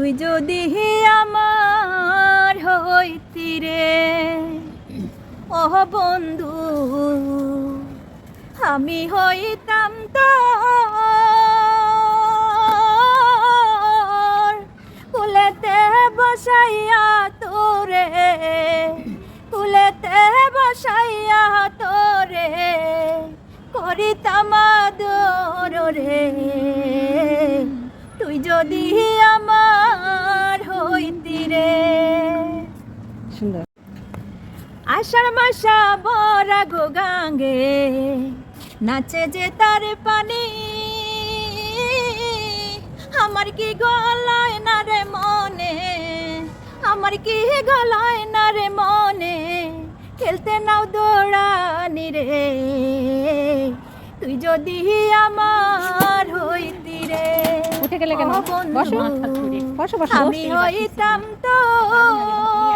তুই যদি আমার হইতি রে ও বন্ধু, আমি হইতাম তোর কুলেতে বসাইয়া তোরে, কুলেতে বসাইয়া তোরে করিতাম আদর রে। তুই যদি আমার হইতি রে। সুন্দর। আষাঢ় মাসা ভরা গো গাঙ্গে নাচে যে তার পানি, আমার কি গলায় না রে মনে, আমার কি গলায় না রে মনে, খেলতে নাও দৌড়ানি রে। তুই যদি আমার হইতি রে উঠে গেলে কেন? বসো বসো বসো। আমি হইতাম তোর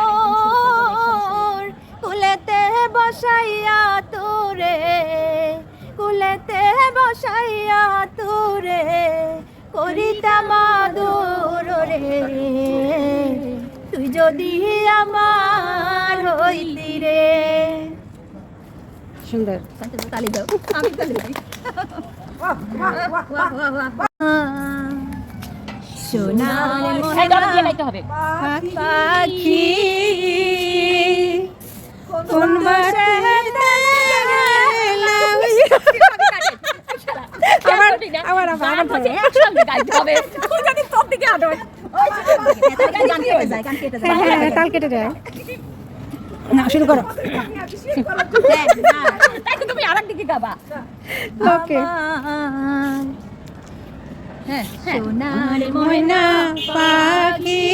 কুলেতে বসাইয়া তোরে, কুলেতে বসাইয়া তোরে করিতাম আদর রে। তুই যদি আমার হইতি রে। সুন্দর। তালি দাও, আমি তালি দিই। সোনার পাখি কোন বারে তাল কেটে দেয় না, শুরু করো। তুমি আরেক দিকে গাবা। ওকে। সোনার ময়না পাখি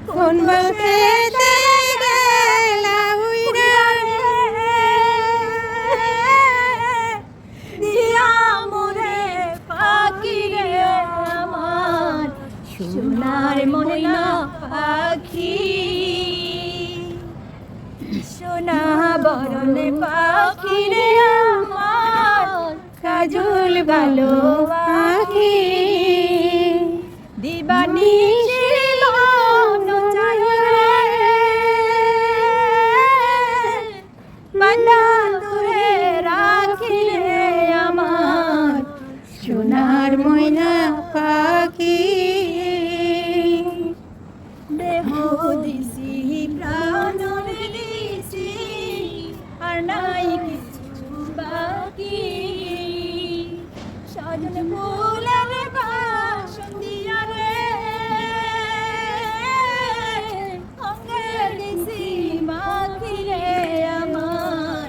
কোন বাসেতে গেলা উইরা দিয়া মোরে পাখি রে আমার, সোনার ময়না পাখি, সোনা বরণ পাখি রে আমার, কাজল ভালো পাখি, দিবানিশি মন চাই রে বান্দা তোরে রাখি রে আমার, সোনার ময়না পাখি। দেহ দিছি প্রাণ দিছি আর নাই কিছু বাকি, সাজন ফুলের বাসন দিয়া রে অঙ্গে দিছি মাখি রে আমার,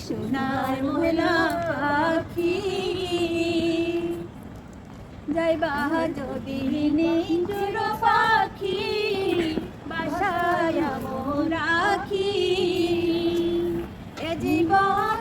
সোনার ময়না পাখি। যাইবা যদি নিঞ্জুর পাখি বাসায় রাখি, এ জীবন